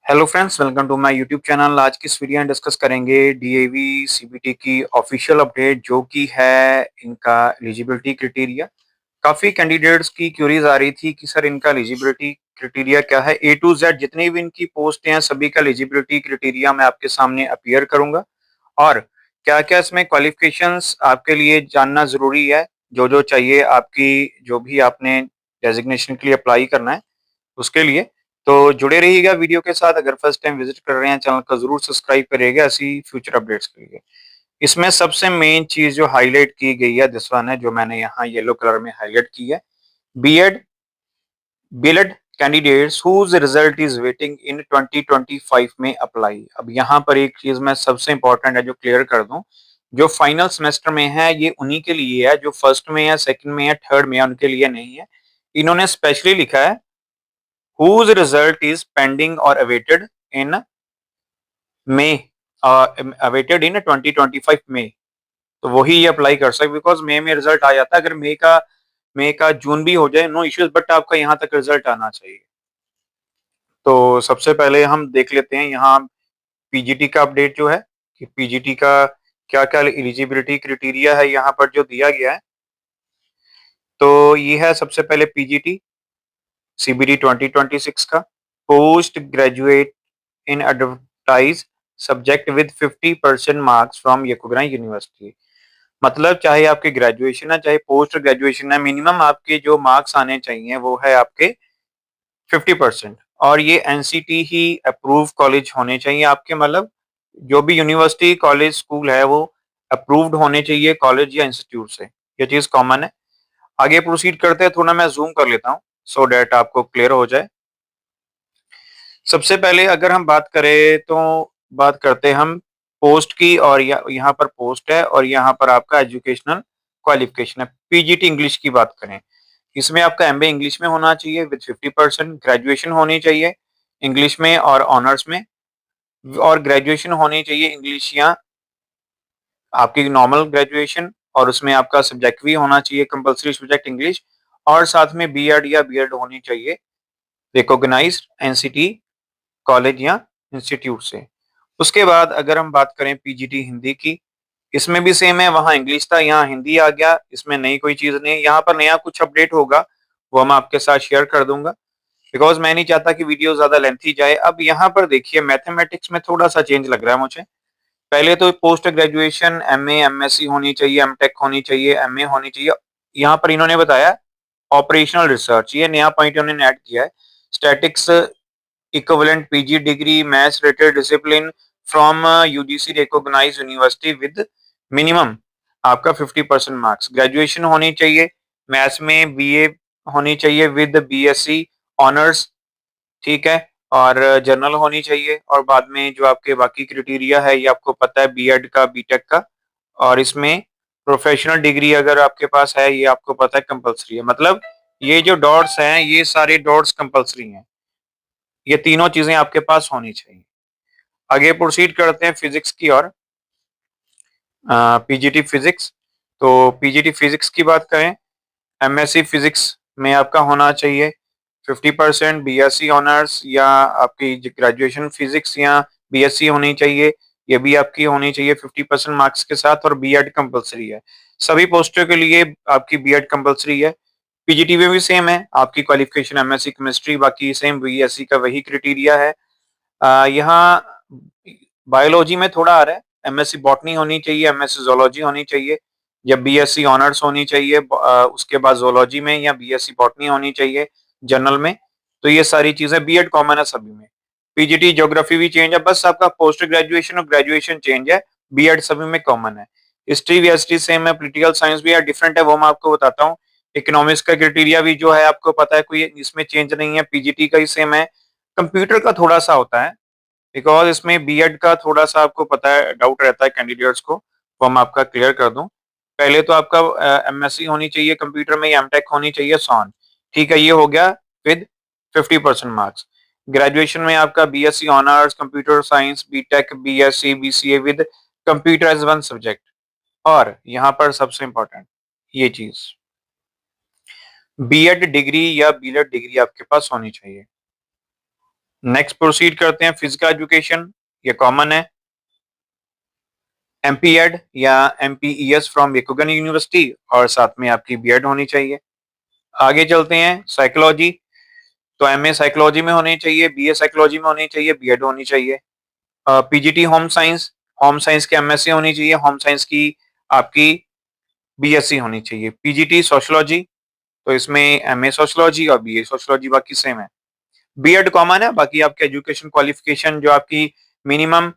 Hello friends, welcome to my YouTube channel. आज की इस वीडियो में डिस्कस करेंगे डीएवी सीबीटी की ऑफिशियल अपडेट जो कि है इनका एलिजिबिलिटी क्राइटेरिया। काफ़ी कैंडिडेट्स की क्यूरीज आ रही थी कि सर इनका एलिजिबिलिटी क्राइटेरिया क्या है। ए टू जेड जितनी भी इनकी पोस्ट हैं सभी का एलिजिबिलिटी क्राइटेरिया मैं आपके सामने अपीयर करूंगा और क्या-क्या इसमें क्वालिफिकेशंस आपके लिए जानना ज़रूरी है। जो चाहिए आपकी जो भी आपने डेजिग्नेशन के लिए अप्लाई करना है उसके लिए। तो जुड़े रहिएगा वीडियो के साथ। अगर फर्स्ट टाइम विजिट कर रहे हैं चैनल को ज़रूर सब्सक्राइब करिएगा ऐसी फ्यूचर अपडेट्स के लिए। इसमें सबसे मेन चीज़ जो हाईलाइट की गई है दिस वन है जो मैंने यहाँ येलो कलर में हाईलाइट की है। BEd BElEd candidates whose result is waiting in 2025 में अप्लाई। अब यहाँ पर एक चीज मैं सबसे इंपॉर्टेंट है जो क्लियर कर दूं, जो फाइनल सेमेस्टर में है ये उन्हीं के लिए है, जो फर्स्ट में है, सेकंड में है, थर्ड में है, उनके लिए नहीं है। इन्होंने स्पेशली लिखा है whose result is pending or awaited in May, awaited in 2025 में। तो वही ये अप्लाई कर सकते बिकॉज मई में रिजल्ट आ जाता है। अगर मई का जून भी हो जाए नो इश्यूज, बट आपका यहाँ तक रिजल्ट आना चाहिए। तो सबसे पहले हम देख लेते हैं यहाँ पीजीटी का अपडेट जो है कि पीजीटी का क्या क्या एलिजिबिलिटी क्राइटेरिया है यहाँ पर जो दिया गया है। तो ये है सबसे पहले पीजीटी सीबीटी 2026 का post graduate in advertise subject with 50% marks from यकुगरा यूनिवर्सिटी। मतलब चाहे आपकी ग्रेजुएशन है चाहे पोस्ट ग्रेजुएशन है, मिनिमम आपके जो मार्क्स आने चाहिए वो है आपके 50%। और ये एनसीटी ही अप्रूव कॉलेज होने चाहिए आपके, मतलब जो भी यूनिवर्सिटी कॉलेज स्कूल है वो अप्रूव्ड होने चाहिए कॉलेज या इंस्टीट्यूट से। ये चीज कॉमन है। आगे प्रोसीड करते हैं, थोड़ा मैं जूम कर लेता हूँ सो डेट आपको क्लियर हो जाए। सबसे पहले अगर हम बात करें तो बात करते हैं हम पोस्ट की, और यहाँ पर पोस्ट है और यहाँ पर आपका एजुकेशनल क्वालिफिकेशन है। पीजीटी इंग्लिश की बात करें, इसमें आपका एमबीए इंग्लिश में होना चाहिए विद 50%, ग्रेजुएशन होनी चाहिए इंग्लिश में और ऑनर्स में, और ग्रेजुएशन होनी चाहिए इंग्लिश या आपकी नॉर्मल ग्रेजुएशन, और उसमें आपका सब्जेक्ट भी होना चाहिए कंपलसरी सब्जेक्ट इंग्लिश, और साथ में बीएड या बीएड होनी चाहिए रिकॉग्नाइज्ड एनसीटी कॉलेज या इंस्टीट्यूट से। उसके बाद अगर हम बात करें पीजीटी हिंदी की, इसमें भी सेम है, वहां इंग्लिश था यहाँ हिंदी आ गया, इसमें नई कोई चीज नहीं। यहाँ पर नया कुछ अपडेट होगा वो मैं आपके साथ शेयर कर दूंगा बिकॉज मैं नहीं चाहता कि वीडियो ज्यादा लेंथी जाए। अब यहाँ पर देखिए मैथमेटिक्स में थोड़ा सा चेंज लग रहा है मुझे। पहले तो पोस्ट ग्रेजुएशन एमए एमएससी होनी चाहिए, एमटेक होनी चाहिए, एमए होनी चाहिए। यहाँ पर इन्होंने बताया ऑपरेशनल रिसर्च, ये नया पॉइंट इन्होंने ऐड किया है। Statics equivalent PG degree maths related discipline from UGC recognised university with minimum आपका 50% मार्क्स। ग्रेजुएशन होनी चाहिए मैथ्स में, बीए होनी चाहिए विद बीएससी ऑनर्स, ठीक है, और जर्नल होनी चाहिए। और बाद में जो आपके बाकी क्राइटेरिया है ये आपको पता है बीएड का बीटेक का, और इसमें प्रोफेशनल डिग्री अगर आपके पास है ये आपको पता है कंपलसरी है। मतलब ये जो डॉट्स हैं ये सारे डॉट्स कंपलसरी हैं, ये तीनों चीजें आपके पास होनी चाहिए। आगे प्रोसीड करते हैं फिजिक्स की और पीजीटी फिजिक्स। तो पीजीटी फिजिक्स की बात करें, एमएससी फिजिक्स में आपका होना चाहिए 50%, बीएससी ऑनर्स या आपकी ग्रेजुएशन फिजिक्स या बीएससी होनी चाहिए, ये भी आपकी होनी चाहिए 50% मार्क्स के साथ, और बीएड कंपलसरी है। सभी पोस्टों के लिए आपकी बीएड कंपलसरी है। पीजीटी में भी सेम है, आपकी क्वालिफिकेशन एमएससी केमिस्ट्री, बाकी सेम बीएससी का वही क्राइटेरिया है। यहाँ बायोलॉजी में थोड़ा आ रहा है, एमएससी बॉटनी होनी चाहिए, एमएससी जोलॉजी होनी चाहिए, या बीएससी ऑनर्स होनी चाहिए, उसके बाद जोलॉजी में, या बीएससी बॉटनी होनी चाहिए जनरल में। तो ये सारी चीजें बीएड कॉमन है सभी में। पीजीटी ज्योग्राफी भी चेंज है, बस आपका पोस्ट ग्रेजुएशन और ग्रेजुएशन चेंज है, बीएड सभी में कॉमन है। हिस्ट्री भी एसटी सेम है, पॉलिटिकल साइंस भी है, डिफरेंट है वो मैं आपको बताता हूँ। इकोनॉमिक्स का क्राइटेरिया भी जो है आपको पता है, कोई इसमें चेंज नहीं है, पीजीटी का ही सेम है। कंप्यूटर का थोड़ा सा होता है बिकॉज इसमें बीएड का थोड़ा सा आपको पता है डाउट रहता है कैंडिडेट्स को, वो मैं आपका क्लियर कर दूं। पहले तो आपका एमएससी होनी चाहिए कंप्यूटर में, एमटेक होनी चाहिए सॉन, ठीक है, ये हो गया विद 50% मार्क्स। ग्रेजुएशन में आपका BSc honours computer science, BTech, BSc, BCA with computer as one subject. और यहाँ पर सबसे इंपॉर्टेंट ये चीज, बीएड डिग्री या बीएड डिग्री आपके पास होनी चाहिए। नेक्स्ट प्रोसीड करते हैं फिजिकल एजुकेशन, ये कॉमन है, एमपीएड या एमपीईएस फ्रॉम यकुगन यूनिवर्सिटी और साथ में आपकी बीएड होनी चाहिए। आगे चलते हैं साइकोलॉजी, तो एमए साइकोलॉजी में होनी चाहिए, बीए साइकोलॉजी में होनी चाहिए, बीएड होनी चाहिए। पीजीटी होम साइंस की एमएससी होनी चाहिए, होम साइंस की आपकी बीएससी होनी चाहिए। पीजीटी सोशियोलॉजी, तो इसमें एमए सोशियोलॉजी और बीए सोशियोलॉजी बाकी सेम है। बीएड कॉमन है, बाकी आपके एजुकेशन क्वालिफिकेशन जो आपकी मिनिमम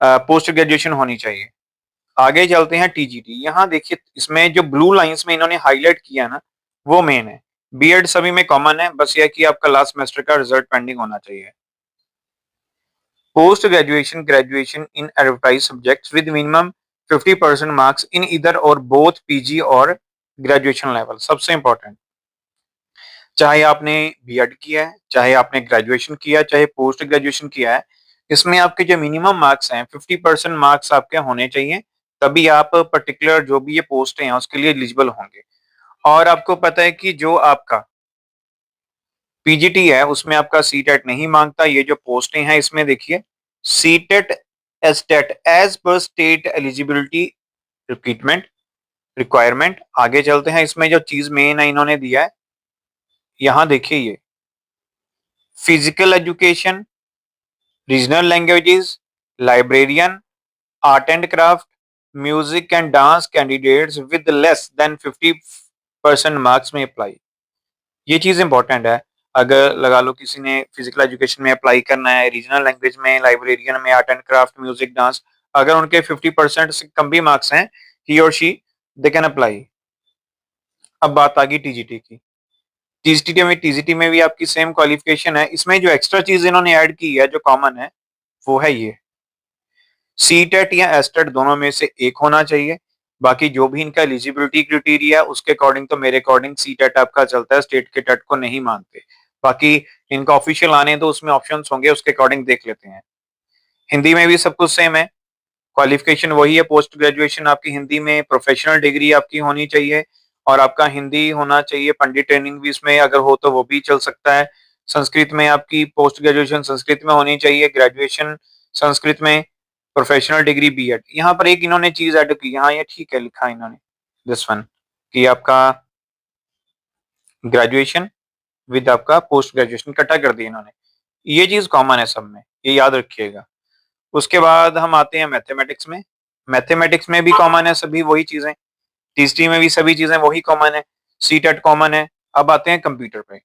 पोस्ट ग्रेजुएशन होनी चाहिए। आगे चलते हैं टीजीटी, यहाँ देखिए इसमें जो ब्लू लाइंस में इन्होंने हाईलाइट किया ना वो मेन है। बीएड सभी में कॉमन है, बस यह कि आपका लास्ट सेमेस्टर का रिजल्ट पेंडिंग होना चाहिए। Post graduation graduation in advertise subjects with minimum 50% marks in इधर और बोथ पीजी और ग्रेजुएशन लेवल, सबसे इंपॉर्टेंट। चाहे आपने बीएड किया है, चाहे आपने ग्रेजुएशन किया है, चाहे पोस्ट ग्रेजुएशन किया है, इसमें आपके जो मिनिमम मार्क्स हैं 50% मार्क्स आपके होने चाहिए, तभी आप पर्टिकुलर जो भी ये पोस्ट हैं उसके लिए एलिजिबल होंगे। और आपको पता है कि जो आपका पीजीटी है उसमें आपका सीटेट नहीं मांगता, ये जो पोस्टें हैं इसमें देखिए CTET STET as per state eligibility recruitment requirement. आगे चलते हैं, इसमें जो चीज मेन है इन्होंने दिया है, यहां देखिए ये physical education, regional languages, librarian, art and craft, music and dance candidates with less than 50% marks में अप्लाई। ये चीज इंपॉर्टेंट है। अगर लगा लो किसी ने फिजिकल एजुकेशन में अप्लाई करना है, रीजनल लैंग्वेज में, लाइब्रेरियन में, art and craft, music, dance, अगर उनके 50% से कम भी मार्क्स हैं, ही और शी दे कैन अप्लाई। अब बात आ गई टीजीटी की। टीजीटी में भी आपकी सेम क्वालिफिकेशन है, इसमें जो एक्स्ट्रा चीज इन्होंने ऐड की है जो कॉमन है वो है ये सीटेट या एस्टेट दोनों में से एक होना चाहिए। बाकी जो भी इनका एलिजिबिलिटी क्राइटेरिया है उसके अकॉर्डिंग, तो मेरे अकॉर्डिंग सीटेट आपका चलता है, स्टेट के टेट को नहीं मानते। बाकी इनका ऑफिशियल आने तो उसमें ऑप्शंस होंगे, उसके अकॉर्डिंग देख लेते हैं। हिंदी में भी सब कुछ सेम है, क्वालिफिकेशन वही है, पोस्ट ग्रेजुएशन आपकी हिंदी में, प्रोफेशनल डिग्री आपकी होनी चाहिए और आपका हिंदी होना चाहिए, पंडित ट्रेनिंग भी इसमें अगर हो तो वो भी चल सकता है। संस्कृत में आपकी पोस्ट ग्रेजुएशन संस्कृत में होनी चाहिए, ग्रेजुएशन संस्कृत में, प्रोफेशनल डिग्री बीएड। यहाँ पर एक इन्होंने चीज ऐड की, यहाँ ये ठीक है लिखा है इन्होंने दिस वन कि आपका ग्रेजुएशन विद आपका पोस्ट ग्रेजुएशन इकट्ठा कर दिया इन्होंने, ये चीज कॉमन है सब में, ये याद रखिएगा। उसके बाद हम आते हैं मैथमेटिक्स में। मैथमेटिक्स में भी कॉमन है सभी वही चीजें, टीएसटी में भी सभी चीजें वही कॉमन है, सीटेट कॉमन है। अब आते हैं कंप्यूटर पे।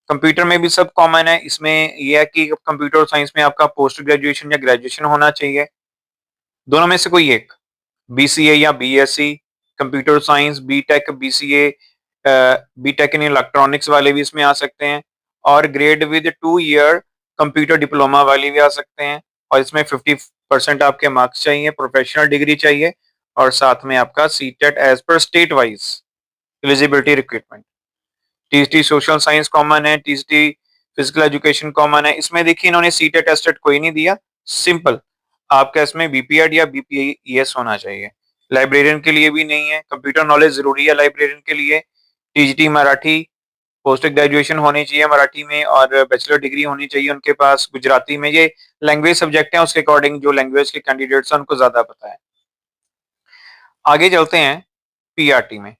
कंप्यूटर में भी सब कॉमन है, इसमें यह है कि कंप्यूटर साइंस में आपका पोस्ट ग्रेजुएशन या ग्रेजुएशन होना चाहिए, दोनों में से कोई एक, बीसीए या BSc, computer science, BTech, BCA, BTech in electronics वाले भी इसमें आ सकते हैं, और grade with 2 year computer diploma वाले भी आ सकते हैं। और इसमें 50% आपके मार्क्स चाहिए, प्रोफेशनल डिग्री चाहिए और साथ में आपका CTET as per state wise eligibility requirement. TST social science common है, टीएसटी फिजिकल एजुकेशन कॉमन है। इसमें देखिए इन्होंने सीटेट टेस्टेड कोई नहीं दिया, सिंपल आपका इसमें बीपीएड या बीपीएस होना चाहिए। लाइब्रेरियन के लिए भी नहीं है, कंप्यूटर नॉलेज जरूरी है लाइब्रेरियन के लिए। टीजीटी मराठी, पोस्ट ग्रेजुएशन होनी चाहिए मराठी में और बैचलर डिग्री होनी चाहिए उनके पास गुजराती में। ये लैंग्वेज सब्जेक्ट है, उसके अकॉर्डिंग जो लैंग्वेज के कैंडिडेट्स हैं उनको ज्यादा पता है। आगे चलते हैं पीआरटी में।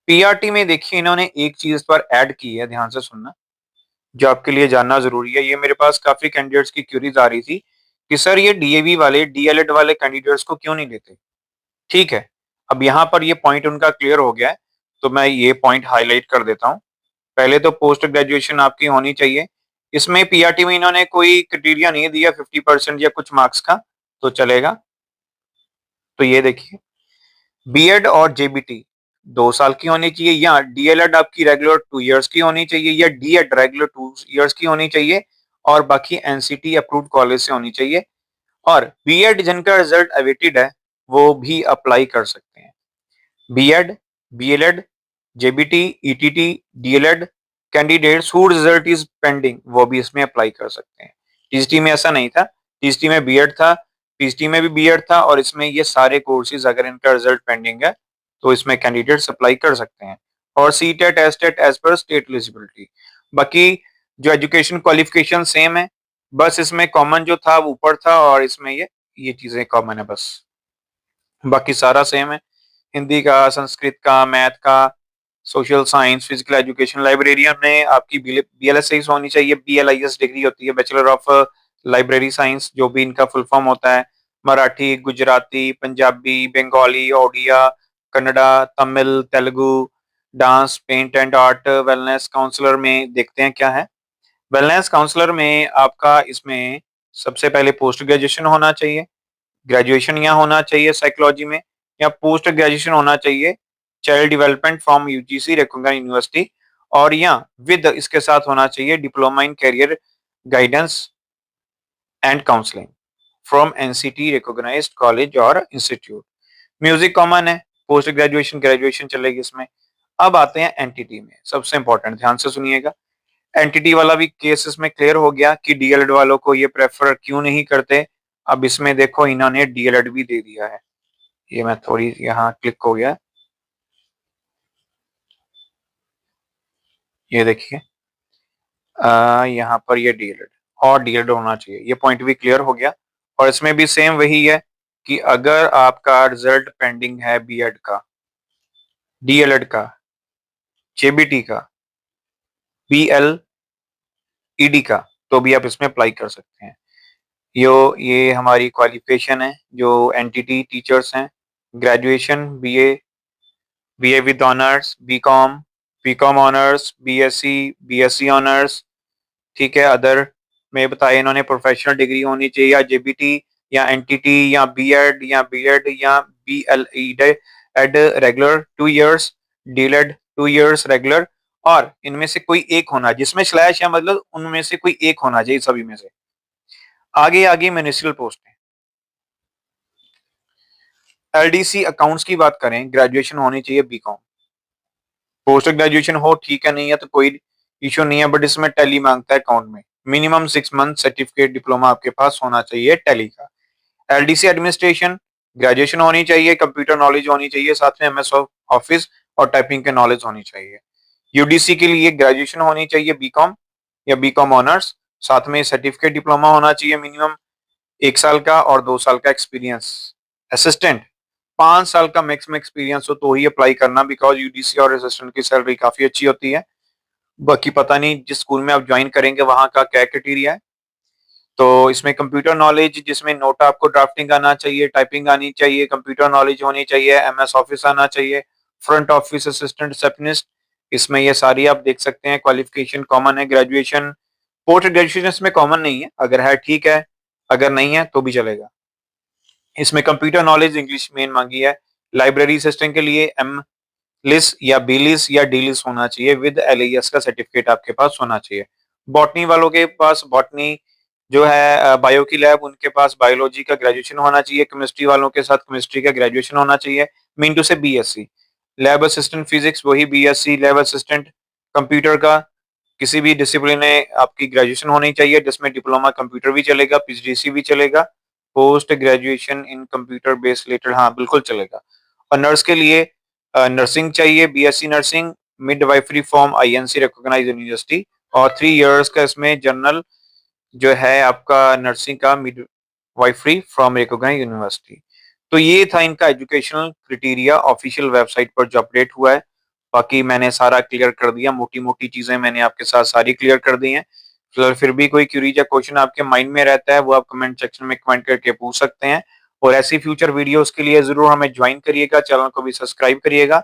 पीआरटी में देखिए इन्होंने एक चीज पर ऐड की है, ध्यान से सुनना, जो आपके लिए जानना जरूरी है। ये मेरे पास काफी कैंडिडेट्स की क्यूरीज आ रही थी कि सर ये डीएवी वाले, डीएलएड वाले कैंडिडेट्स को क्यों नहीं लेते। ठीक है, अब यहाँ पर ये पॉइंट उनका क्लियर हो गया है, तो मैं ये पॉइंट हाईलाइट कर देता हूँ। पहले तो पोस्ट ग्रेजुएशन आपकी होनी चाहिए, इसमें पीआरटी में इन्होंने कोई क्राइटेरिया नहीं दिया 50% या कुछ मार्क्स का, तो चलेगा। तो ये देखिए बीएड और जेबीटी 2 साल की होनी चाहिए, या डीएलएड आपकी रेगुलर 2 इयर्स की होनी चाहिए, या डीएड रेगुलर 2 इयर्स की होनी चाहिए, और बाकी एनसीटी अप्रूव्ड कॉलेज से होनी चाहिए। और बीएड जिनका रिजल्ट अवेटेड है वो भी अप्लाई कर सकते हैं। BEd, BElEd, JBT, ETT, DElEd candidates who result is pending वो भी इसमें अप्लाई कर सकते हैं। टीजीटी में ऐसा नहीं था, टीजीटी में बीएड था, टीजीटी में भी बीएड था, और इसमें ये सारे कोर्सेज अगर इनका रिजल्ट पेंडिंग है तो इसमें कैंडिडेट्स अप्लाई कर सकते हैं। और CTET STET as per state eligibility. बाकी जो एजुकेशन क्वालिफिकेशन सेम है, बस इसमें कॉमन जो था वो ऊपर था और इसमें ये चीजें कॉमन है बस, बाकी सारा सेम है। हिंदी का, संस्कृत का, मैथ का, social science, physical education, librarian में आपकी BLS होनी चाहिए, BLIS डिग्री होती है, बैचलर ऑफ लाइब्रेरी साइंस, जो भी इनका फुल फॉर्म होता है। Marathi, Gujarati, Punjabi, Bengali, Odia, Kannada, Tamil, Telugu, dance, paint and art, wellness counsellor में देखते हैं क्या है। वेलनेस काउंसलर में आपका इसमें सबसे पहले पोस्ट ग्रेजुएशन होना चाहिए, ग्रेजुएशन यहाँ होना चाहिए साइकोलॉजी में, या पोस्ट ग्रेजुएशन होना चाहिए child development from UGC recognised university, और यहाँ विद इसके साथ होना चाहिए diploma in career guidance and counselling from NCT recognised college और इंस्टीट्यूट। म्यूजिक कॉमन है, पोस्ट ग्रेजुएशन ग्रेजुएशन चलेगी इसमें। अब आते हैं एनटीटी में, सबसे इंपॉर्टेंट, ध्यान से सुनिएगा। एनटीटी वाला भी केस इसमें क्लियर हो गया कि डीएलएड वालों को ये प्रेफर क्यों नहीं करते। अब इसमें देखो इन्होंने डीएलएड भी दे दिया है, ये मैं थोड़ी यहाँ क्लिक हो गया, ये देखिए यहाँ पर ये डीएलएड और डीएलएड होना चाहिए, ये पॉइंट भी क्लियर हो गया। और इसमें भी सेम वही है कि अगर आपका रिजल्ट पेंडिंग है बीएड का, डीएलएड का, जेबीटी का, BLED का, तो भी आप इसमें अप्लाई कर सकते हैं। ये हमारी क्वालिफिकेशन है जो एनटीटी टीचर्स हैं। Graduation BA with honours, BCom honours, BSc honours, ठीक है। अदर में बताया इन्होंने प्रोफेशनल डिग्री होनी चाहिए, या जेबीटी या एनटीटी या बीएड या बीएड या BLED एड regular 2 years, DElEd 2 years regular, और इनमें से कोई एक होना, जिसमें स्लैश है मतलब उनमें से कोई एक होना चाहिए सभी में से। आगे आगे म्युनिसिपल पोस्ट है। LDC अकाउंट्स की बात करें, ग्रेजुएशन होनी चाहिए बीकॉम, पोस्ट ग्रेजुएशन हो ठीक है, नहीं है तो कोई इश्यू नहीं है, बट इसमें टैली मांगता है अकाउंट में। मिनिमम 6 मंथ सर्टिफिकेट डिप्लोमा आपके पास होना चाहिए टैली का। LDC एडमिनिस्ट्रेशन, ग्रेजुएशन होनी चाहिए, कंप्यूटर नॉलेज होनी चाहिए, साथ में MS ऑफिस और टाइपिंग के नॉलेज होनी चाहिए। UDC के लिए ग्रेजुएशन होनी चाहिए बीकॉम या बीकॉम ऑनर्स, साथ में सर्टिफिकेट डिप्लोमा होना चाहिए मिनिमम 1 साल का, और 2 साल का एक्सपीरियंस। असिस्टेंट 5 साल का मैक्सिमम एक्सपीरियंस हो तो ही अप्लाई करना, बिकॉज UDC और असिस्टेंट की सैलरी काफी अच्छी होती है। बाकी पता नहीं जिस स्कूल में आप ज्वाइन करेंगे वहां का क्या क्राइटेरिया है। तो इसमें कंप्यूटर नॉलेज, जिसमें नोट आपको ड्राफ्टिंग आना चाहिए, टाइपिंग आनी चाहिए, कंप्यूटर नॉलेज होनी चाहिए, MS ऑफिस आना चाहिए, फ्रंट ऑफिस असिस्टेंट रिसेप्शनिस्ट, इसमें ये सारी आप देख सकते हैं। क्वालिफिकेशन कॉमन है, ग्रेजुएशन, पोस्ट ग्रेजुएशन इसमें कॉमन नहीं है, अगर है ठीक है, अगर नहीं है तो भी चलेगा। इसमें कंप्यूटर नॉलेज इंग्लिश मेन मांगी है। लाइब्रेरी असिस्टेंट के लिए MLIS या BLIS या DLIS होना चाहिए, विद LAS का सर्टिफिकेट आपके पास होना चाहिए। बॉटनी वालों के पास बॉटनी जो है बायो की लैब, उनके पास बायोलॉजी का ग्रेजुएशन होना चाहिए। केमिस्ट्री वालों के साथ केमिस्ट्री का ग्रेजुएशन होना चाहिए, मीन टू से BSc। लैब असिस्टेंट फिजिक्स वही BSc। लैब असिस्टेंट कंप्यूटर का किसी भी डिसिप्लिन में आपकी ग्रेजुएशन होनी चाहिए, जिसमें डिप्लोमा कंप्यूटर भी चलेगा, PGDC भी चलेगा, post graduation in computer based related, हाँ बिल्कुल चलेगा। और नर्स के लिए नर्सिंग चाहिए, BSc nursing, midwifery from INC recognised university, और 3 इयर्स का इसमें जनरल जो है आपका नर्सिंग का मिडवाइफरी फ्रॉम रिकॉग्नाइज्ड यूनिवर्सिटी। तो ये था इनका एजुकेशनल क्राइटेरिया ऑफिशियल वेबसाइट पर जो अपडेट हुआ है। बाकी मैंने सारा क्लियर कर दिया, मोटी मोटी चीजें मैंने आपके साथ सारी क्लियर कर दी हैं। फिर भी कोई क्यूरी या क्वेश्चन आपके माइंड में रहता है, वो आप कमेंट सेक्शन में कमेंट करके पूछ सकते हैं। और ऐसी फ्यूचर वीडियोस के लिए जरूर हमें ज्वाइन करिएगा, चैनल को भी सब्सक्राइब करिएगा,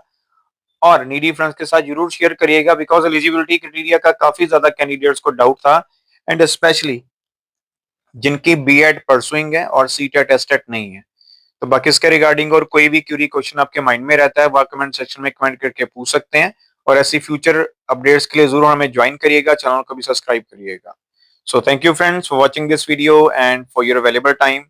और नीडी फ्रेंड्स के साथ जरूर शेयर करिएगा, बिकॉज एलिजिबिलिटी क्राइटेरिया का काफी ज्यादा कैंडिडेट्स को डाउट था, एंड स्पेशली जिनकी बीएड परसुइंग है और सीटेट एस्टेट नहीं है। तो बाकी इसके रिगार्डिंग और कोई भी क्यूरी क्वेश्चन आपके माइंड में रहता है, वो कमेंट सेक्शन में कमेंट करके पूछ सकते हैं। और ऐसी फ्यूचर अपडेट्स के लिए जरूर हमें ज्वाइन करिएगा, चैनल को भी सब्सक्राइब करिएगा। So thank you friends for watching this video and for your available time.